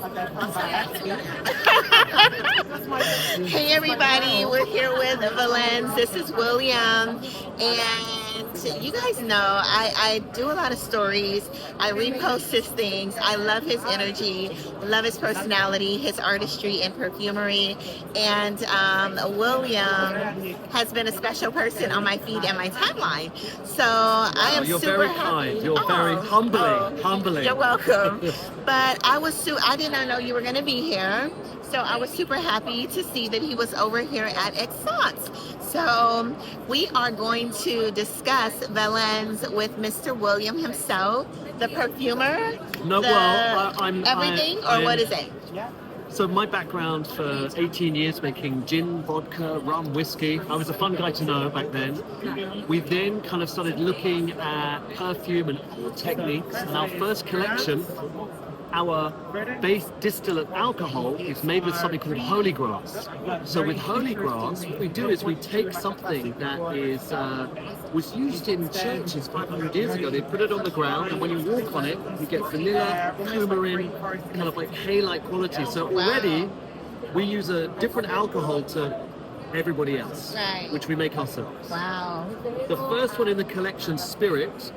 Hey everybody, we're here with Vallense. This is William, and you guys know I do a lot of stories. I repost his things. I love his energy, love his personality, his artistry and perfumery. And William has been a special person on my feed and my timeline. So I am You're super very happy. kind. You're very humbling. You're welcome. But I did not know you were going to be here. So I was super happy to see that he was over here at Exxance. So we are going to discuss Vallense with Mr. William himself, the perfumer. No, well, I'm everything, or what is it? So my background for 18 years making gin, vodka, rum, whiskey. I was a fun guy to know back then. We then kind of started looking at perfume and techniques, and our first collection, our base distillate alcohol is made with something called holy grass. So with holy grass, what we do is we take something that was used in churches 500 years ago. They put it on the ground, and when you walk on it, you get vanilla, coumarin, kind of like hay-like quality. So already, we use a different alcohol to everybody else, Right. which we make ourselves. Wow. The first one in the collection, Spirit,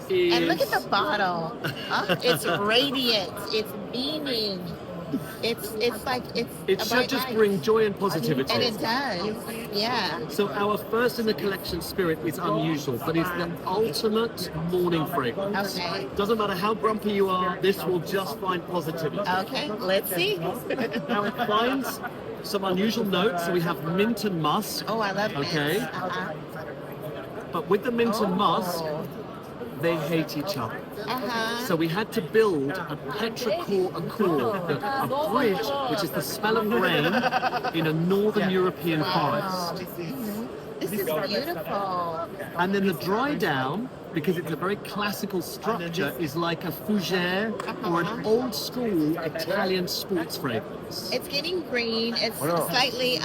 is... And look at the bottle. It's radiant. It's beaming. It's like it's. It a should bright just light. bring joy and positivity. And it does. Yeah. So our first in the collection, Spirit, is unusual, but it's the ultimate morning fragrance. Okay. Doesn't matter how grumpy you are, this will just find positivity. Okay. Let's see. Now it finds some unusual notes. So we have mint and musk, Oh, I love Okay. mints. but with the mint and musk, they hate each other. So we had to build a petrichor accord, a bridge, which is the smell of rain in a northern European forest. This is beautiful. And then the dry down, because it's a very classical structure, is like a fougere or an old school Italian sports fragrance. It's getting green. It's slightly,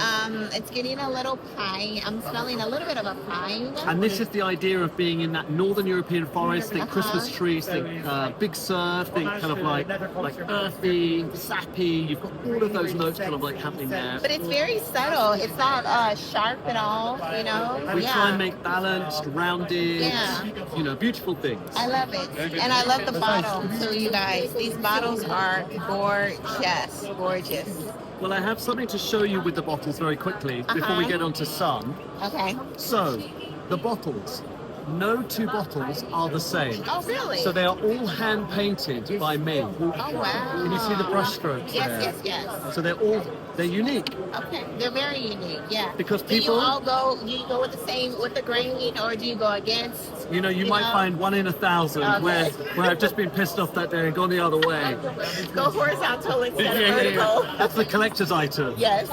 it's getting a little pine. I'm smelling a little bit of a pine. And this is the idea of being in that northern European forest. Think Christmas trees, think Big Sur, think kind of like earthy, sappy. You've got all of those notes kind of like happening there. But it's very subtle. It's not sharp at all, you know? We try and make balanced, rounded, beautiful things. I love it. And I love the bottle too, you guys. These bottles are gorgeous. Gorgeous. Well, I have something to show you with the bottles very quickly before we get on to sun. Okay. So, the bottles. No two bottles are the same. Oh, really? So they are all hand painted by me. Oh, wow. Can you see the brush strokes there? Yes. So they're unique. Okay. They're very unique, yeah. Because Do you people- do you go with the same, with the grain, or do you go against? You might find 1 in 1,000 where I've just been pissed off that day and gone the other way. Go horizontal instead of vertical. That's the collector's item. Yes.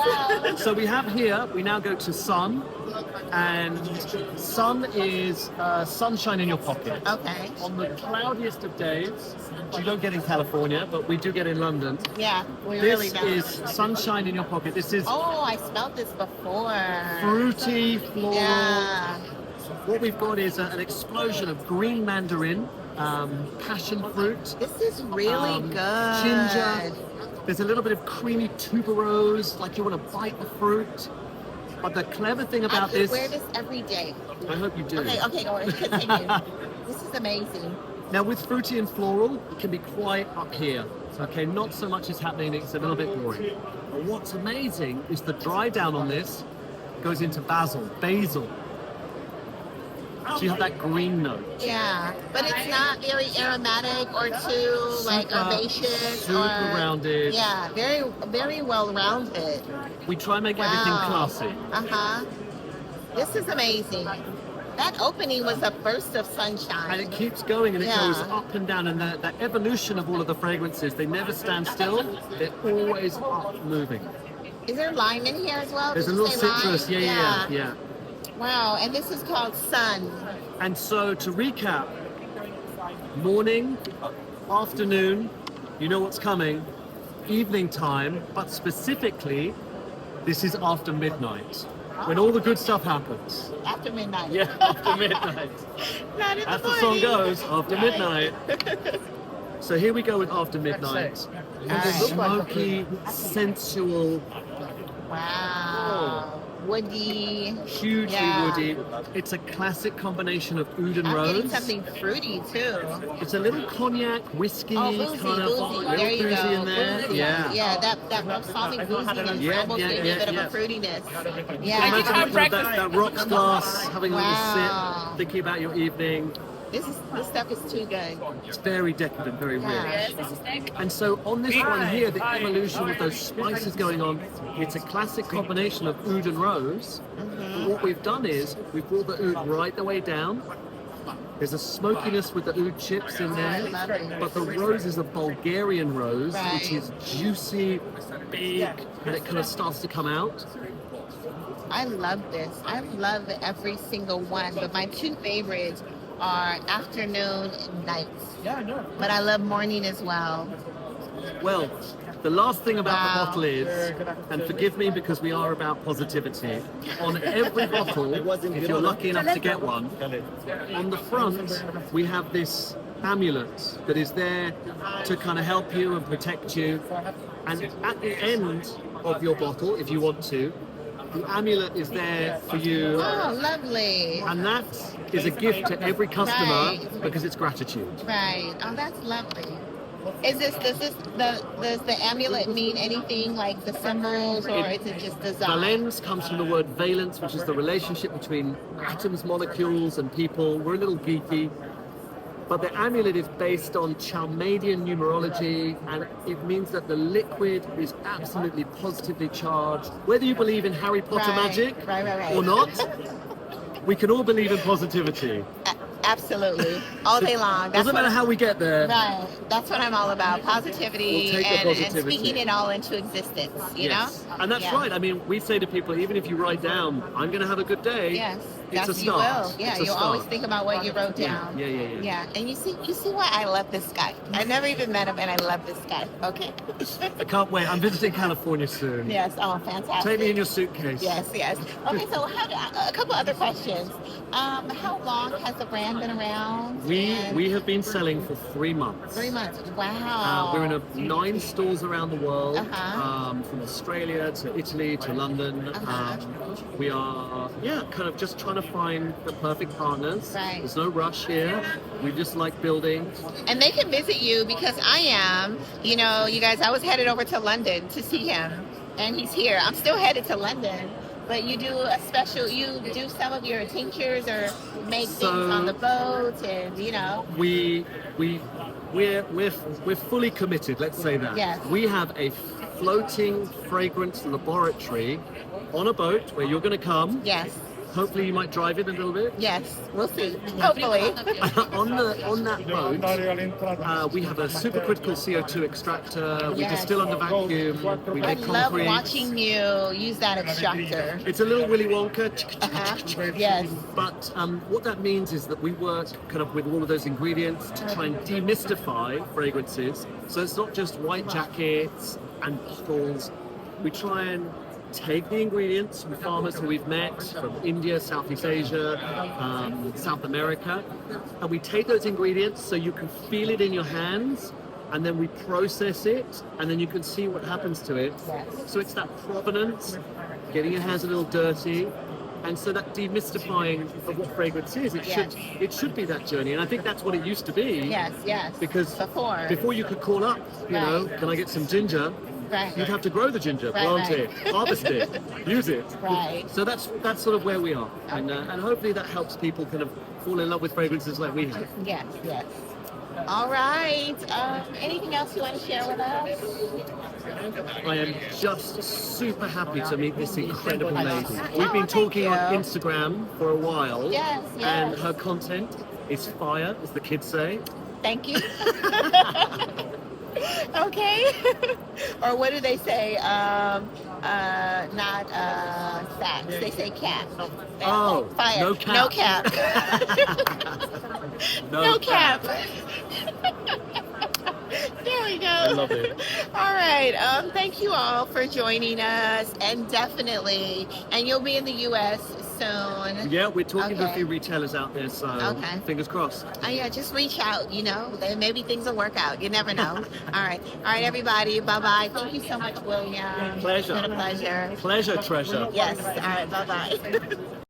So we now go to sun, and sun is sunshine in your pocket. Okay. On the cloudiest of days, which you don't get in California, but we do get in London, Yeah, we really this don't. is sunshine in your pocket. This is Oh, I smelled this before. fruity, floral. Yeah. What we've got is an explosion of green mandarin, passion fruit, This is really good. ginger. There's a little bit of creamy tuberose, like you want to bite the fruit. But the clever thing I about could this, wear this every day. I hope you do. Okay, go on. Continue. This is amazing. Now with fruity and floral, it can be quite up here. Okay, not so much is happening, it's a little bit boring. But what's amazing is the dry down on this goes into basil. So you have that green note. Yeah, but it's not very aromatic or too herbaceous super or rounded. Yeah, very very well rounded. We try and make everything classy. This is amazing. That opening was a burst of sunshine. And it keeps going and it goes up and down, and that evolution of all of the fragrances, they never stand still, they're always up moving. Is there lime in here as well? There's a Did you little say lime? citrus, yeah. Wow, and this is called Sun. And so to recap, morning, afternoon, you know what's coming, evening time, but specifically, this is after midnight, when all the good stuff happens. After midnight. Yeah, after midnight. Not in As the the morning. song goes, after midnight. So here we go with After Midnight. Alright. Smoky, sensual, Wow. Woody. hugely Yeah. woody. It's a classic combination of oud and I'm getting rose. something fruity too. It's a little cognac, whiskey Oh, boozy, kind of boozy. little There you boozy go. in there. Boozy. Yeah. Yeah, that balsamic booziness Yeah, almost yeah, gives you a yeah, bit yeah. of a fruitiness. Imagine Yeah. that rocks glass, having a little Wow. sip, thinking about your evening. This stuff is too good. It's very decadent, very Yeah. rich. And so on this one here, the evolution with those spices going on, it's a classic combination of oud and rose. But what we've done is we've brought the oud right the way down. There's a smokiness with the oud chips in there, but the rose is a Bulgarian rose, which is juicy, big, and it kind of starts to come out. I love this. I love every single one, but my two favorites are afternoon and nights. But I love morning as well. Well, the last thing about Wow. the bottle is, and forgive me because we are about positivity, on every bottle, if you're lucky enough to get one, on the front we have this amulet that is there to kind of help you and protect you. And at the end of your bottle, if you want to, the amulet is there for you. Oh, lovely. And that is a gift to every customer Right. because it's gratitude. Right. Oh, that's lovely. Does the amulet mean anything like the symbols, or is it just design? Vallense comes from the word valence, which is the relationship between atoms, molecules, and people. We're a little geeky. But the amulet is based on Chaldean numerology, and it means that the liquid is absolutely positively charged. Whether you believe in Harry Potter Right. magic Right. or not, we can all believe in positivity. Absolutely. All day long. That's Doesn't matter how we get there. Right. That's what I'm all about. Positivity, We'll take the and positivity. speaking it all into existence, you Yes. know? And that's Yeah. right. I mean, we say to people, even if you write down, I'm going to have a good day, Yes. it's a That's you start. will. Yeah, It's a you'll always start. think about what you wrote down. Yeah. Yeah. And you see why I love this guy. I never even met him, and I love this guy. Okay. I can't wait. I'm visiting California soon. Yes. Oh, fantastic. Take me in your suitcase. Yes. Okay, so a couple other questions. How long has the brand been around? And We have been selling for 3 months. 3 months. Wow. We're in 9 stores around the world, Uh-huh. from Australia to Italy to London. Uh-huh. We are, kind of just trying to find the perfect partners. Right. There's no rush here. We just like building. And they can visit you because I am. You know, you guys, I was headed over to London to see him, and he's here. I'm still headed to London, but you do you do some of your tinctures or make things on the boat, and you know. We're fully committed. Let's say that. Yes. We have a floating fragrance laboratory on a boat where you're going to come. Yes. Hopefully, you might drive it a little bit. Yes. We'll see. Hopefully. on that boat, we have a supercritical CO2 extractor. We Yes. distill under vacuum. We I make love concrete. watching you use that extractor. It's a little Willy Wonka. Yes. But what that means is that we work kind of with all of those ingredients to try and demystify fragrances. So it's not just white jackets and bottles. We try and take the ingredients from farmers who we've met from India, Southeast Asia, South America, and we take those ingredients so you can feel it in your hands, and then we process it, and then you can see what happens to it. Yes. So it's that provenance, getting your hands a little dirty, and so that demystifying of what fragrance is. It should be that journey, and I think that's what it used to be. Yes. Because before you could call up, can I get some ginger? Right. You'd have to grow the ginger, plant it, harvest it, use it. Right. So that's sort of where we are, and hopefully that helps people kind of fall in love with fragrances like we have. Yes. All right. Anything else you want to share with us? I am just super happy to meet this incredible lady. Oh, We've been talking thank on you. Instagram for a while, Yes. and her content is fire, as the kids say. Thank you. Okay. Or what do they say? Not facts. They say cap. Oh, fire. no cap. No cap. No cap. There we go. I love it. All right. Thank you all for joining us, and definitely, and you'll be in the U.S. soon. Yeah, we're talking to a Okay. few retailers out there, so Okay. fingers crossed. Oh yeah, just reach out, you know. Then maybe things will work out. You never know. All right, everybody. Bye bye. Thank you so much, William. Pleasure. It's been a pleasure. Pleasure, treasure. Yes. All right. Bye bye.